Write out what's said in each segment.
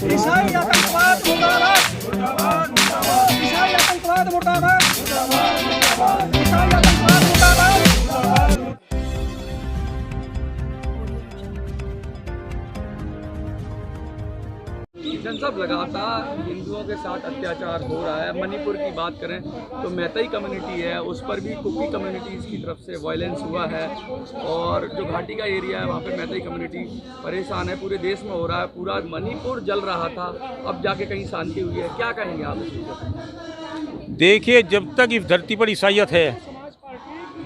ईसाई आतंकवाद मुर्दाबाद, ईसाई आतंकवाद मुर्दाबाद, ईसाई आतंकवाद मुर्दाबाद। साहब लगातार हिंदुओं के साथ अत्याचार हो रहा है। मणिपुर की बात करें तो मैतेई कम्युनिटी है, उस पर भी कुकी कम्युनिटीज़ की तरफ से वायलेंस हुआ है और जो घाटी का एरिया है वहाँ पे मैतेई कम्युनिटी परेशान है। पूरे देश में हो रहा है, पूरा मणिपुर जल रहा था, अब जाके कहीं शांति हुई है। क्या कहेंगे आप इस विषय? देखिए, जब तक इस धरती पर ईसाइयत है,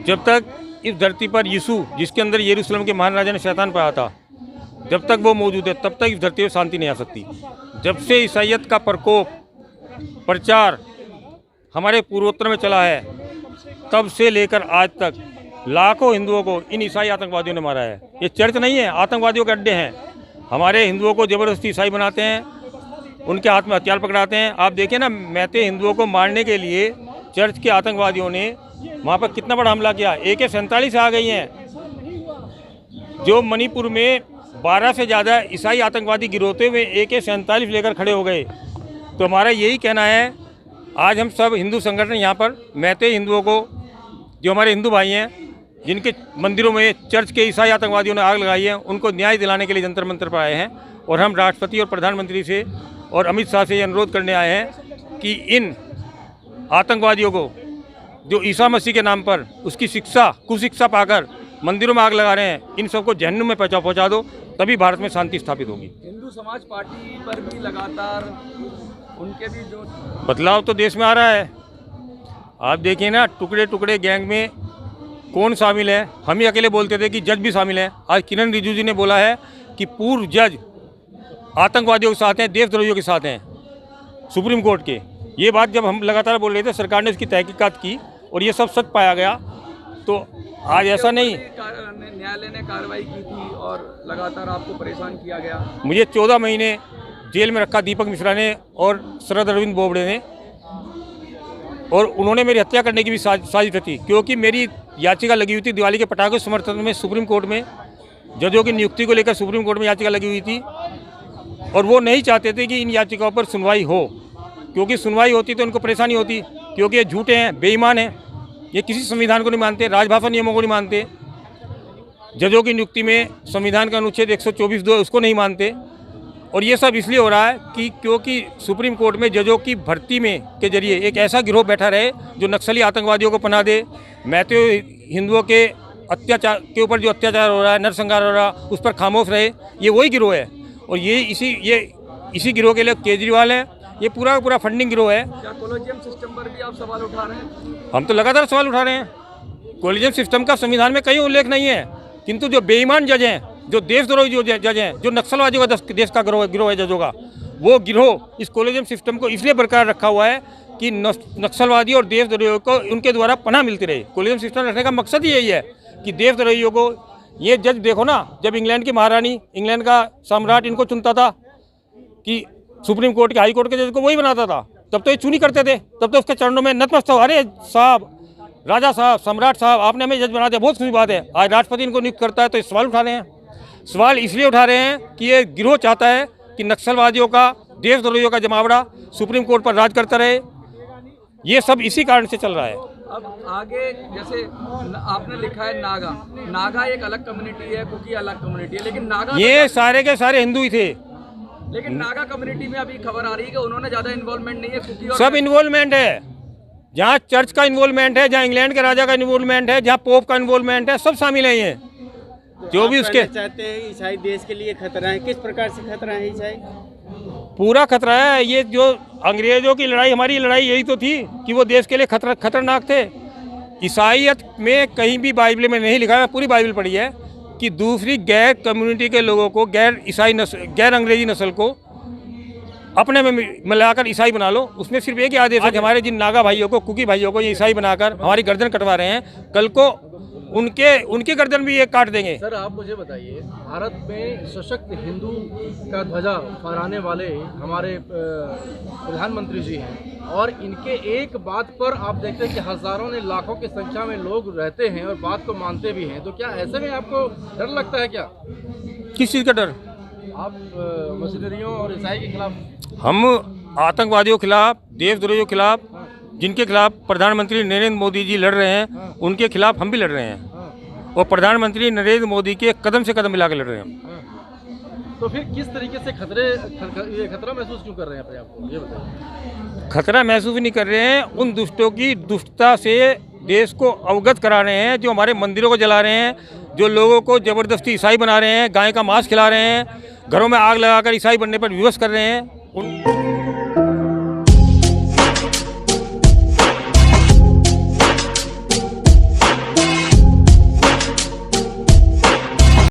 जब तक इस धरती पर यीशु जिसके अंदर यरूशलेम के महान राजा ने शैतान पाया था, जब तक वो मौजूद है तब तक इस धरती पर शांति नहीं आ सकती। जब से ईसाइयत का प्रकोप प्रचार हमारे पूर्वोत्तर में चला है, तब से लेकर आज तक लाखों हिंदुओं को इन ईसाई आतंकवादियों ने मारा है। ये चर्च नहीं है, आतंकवादियों के अड्डे हैं। हमारे हिंदुओं को ज़बरदस्ती ईसाई बनाते हैं, उनके हाथ में हथियार पकड़ाते हैं। आप देखिए ना, मैतेई हिंदुओं को मारने के लिए चर्च के आतंकवादियों ने वहाँ पर कितना बड़ा हमला किया। AK-47 आ गई हैं। जो मणिपुर में 12 से ज़्यादा ईसाई आतंकवादी गिरोते हुए AK-47 लेकर खड़े हो गए। तो हमारा यही कहना है, आज हम सब हिंदू संगठन यहाँ पर मैतेई हिंदुओं को, जो हमारे हिंदू भाई हैं जिनके मंदिरों में चर्च के ईसाई आतंकवादियों ने आग लगाई है, उनको न्याय दिलाने के लिए जंतर मंतर पर आए हैं। और हम राष्ट्रपति और प्रधानमंत्री से और अमित शाह से ये अनुरोध करने आए हैं कि इन आतंकवादियों को, जो ईसा मसीह के नाम पर उसकी शिक्षा कुशिक्षा पाकर मंदिरों में आग लगा रहे हैं, इन सबको जहन्नुम में पहुँचा दो, तभी भारत में शांति स्थापित होगी। हिंदू समाज पार्टी पर भी लगातार उनके भी जो बदलाव तो देश में आ रहा है। आप देखिए ना, टुकड़े टुकड़े गैंग में कौन शामिल है। हम ही अकेले बोलते थे कि जज भी शामिल है। आज किरण रिजिजू जी ने बोला है कि पूर्व जज आतंकवादियों के साथ हैं, देशद्रोहियों के साथ हैं, सुप्रीम कोर्ट के। ये बात जब हम लगातार बोल रहे थे, सरकार ने उसकी तहकीकात की और ये सब सच पाया गया। तो आज ऐसा नहीं, न्यायालय ने कार्रवाई की थी और लगातार आपको परेशान किया गया। मुझे 14 महीने जेल में रखा दीपक मिश्रा ने और शरद अरविंद बोबड़े ने, और उन्होंने मेरी हत्या करने की भी साजिश रची, क्योंकि मेरी याचिका लगी हुई थी दिवाली के पटाखे समर्थन में। सुप्रीम कोर्ट में जजों की नियुक्ति को लेकर सुप्रीम कोर्ट में याचिका लगी हुई थी और वो नहीं चाहते थे कि इन याचिकाओं पर सुनवाई हो, क्योंकि सुनवाई होती तो उनको परेशानी होती, क्योंकि ये झूठे हैं, बेईमान हैं, ये किसी संविधान को नहीं मानते, राजभाषा नियमों को नहीं मानते, जजों की नियुक्ति में संविधान का अनुच्छेद 124(2) उसको नहीं मानते। और ये सब इसलिए हो रहा है कि क्योंकि सुप्रीम कोर्ट में जजों की भर्ती में के जरिए एक ऐसा गिरोह बैठा रहे जो नक्सली आतंकवादियों को पनाह दे। मैतेई हिंदुओं के अत्याचार के ऊपर जो अत्याचार हो रहा है, नरसंहार हो रहा है, उस पर खामोश रहे। ये वही गिरोह है और ये इसी गिरोह के लिए केजरीवाल है। ये पूरा का पूरा फंडिंग गिरोह है। क्या कॉलेजियम सिस्टम पर भी आप सवाल उठा रहे हैं? हम तो लगातार सवाल उठा रहे हैं। कॉलेजियम सिस्टम का संविधान में कहीं उल्लेख नहीं है, किंतु जो बेईमान जज हैं, जो देशद्रोही जो जज हैं, जो नक्सलवादियों का देश का गिरोह है जजों का, वो गिरोह इस कॉलेजियम सिस्टम को इसलिए बरकरार रखा हुआ है कि नक्सलवादी और देशद्रोहियों को उनके द्वारा पनाह मिलती रहे। कॉलेजियम सिस्टम रखने का मकसद ही यही है कि देशद्रोहियों को, ये जज देखो ना, जब इंग्लैंड की महारानी, इंग्लैंड का सम्राट इनको चुनता था कि सुप्रीम कोर्ट के, हाई कोर्ट के जज को वही बनाता था, तब तो ये चुनी करते थे, तब तो उसके चरणों में नतमस्तक हो, अरे साहब, राजा साहब, सम्राट साहब, आपने हमें जज बना दिया, बहुत खुशी बात है। आज राष्ट्रपति इनको नियुक्त करता है तो इस सवाल उठा रहे हैं। सवाल इसलिए उठा रहे हैं कि ये गिरोह चाहता है कि नक्सलवादियों का, देशद्रोहियों का जमावड़ा सुप्रीम कोर्ट पर राज करता रहे। ये सब इसी कारण से चल रहा है। अब आगे जैसे आपने लिखा है नागा एक अलग कम्युनिटी है, कुकी अलग कम्युनिटी है, लेकिन नागा ये सारे के सारे हिंदू ही थे। लेकिन नागा कम्युनिटी में अभी खबर आ रही है कि उन्होंने ज़्यादा इन्वॉल्वमेंट नहीं है। कुकी और सब इन्वॉल्वमेंट है, जहाँ चर्च का इन्वॉल्वमेंट है, जहाँ इंग्लैंड के राजा का इन्वॉल्वमेंट है, जहाँ पोप का इन्वॉल्वमेंट है, सब शामिल है। ये जो भी उसके चाहते हैं ईसाई देश के लिए खतरा है। किस प्रकार से खतरा है ईसाई? पूरा खतरा है। ये जो अंग्रेजों की लड़ाई, हमारी लड़ाई यही तो थी कि वो देश के लिए खतरनाक थे। ईसाइयत में कहीं भी बाइबल में नहीं लिखा है, पूरी बाइबल पढ़ी है, कि दूसरी गैर कम्युनिटी के लोगों को, गैर अंग्रेजी नस्ल को अपने में मिलाकर ईसाई बना लो। उसमें सिर्फ एक ही आदेश है कि हमारे जिन नागा भाइयों को, कुकी भाइयों को ये ईसाई बनाकर हमारी गर्दन कटवा रहे हैं, कल को उनकी गर्दन भी ये काट देंगे। सर आप मुझे बताइए, भारत में सशक्त हिंदू का ध्वजा फहराने वाले हमारे प्रधानमंत्री जी हैं और इनके एक बात पर आप देखते हैं कि हजारों ने, लाखों की संख्या में लोग रहते हैं और बात को मानते भी हैं, तो क्या ऐसे में आपको डर लगता है क्या? किस चीज़ का डर? आप मशीनरियों और ईसाई के खिलाफ? हम आतंकवादियों के खिलाफ, देशद्रोहियों के खिलाफ, जिनके खिलाफ प्रधानमंत्री नरेंद्र मोदी जी लड़ रहे हैं, उनके खिलाफ हम भी लड़ रहे हैं। और प्रधानमंत्री नरेंद्र मोदी के कदम से कदम मिला के लड़ रहे हैं। तो फिर किस तरीके से ये खतरा महसूस क्यों कर रहे हैं अपने आप को, ये बताइए। खतरा महसूस नहीं कर रहे हैं, उन दुष्टों की दुष्टता से देश को अवगत करा रहे हैं, जो हमारे मंदिरों को जला रहे हैं, जो लोगों को ज़बरदस्ती ईसाई बना रहे हैं, गाय का मांस खिला रहे हैं, घरों में आग लगाकर ईसाई बनने पर विवश कर रहे हैं।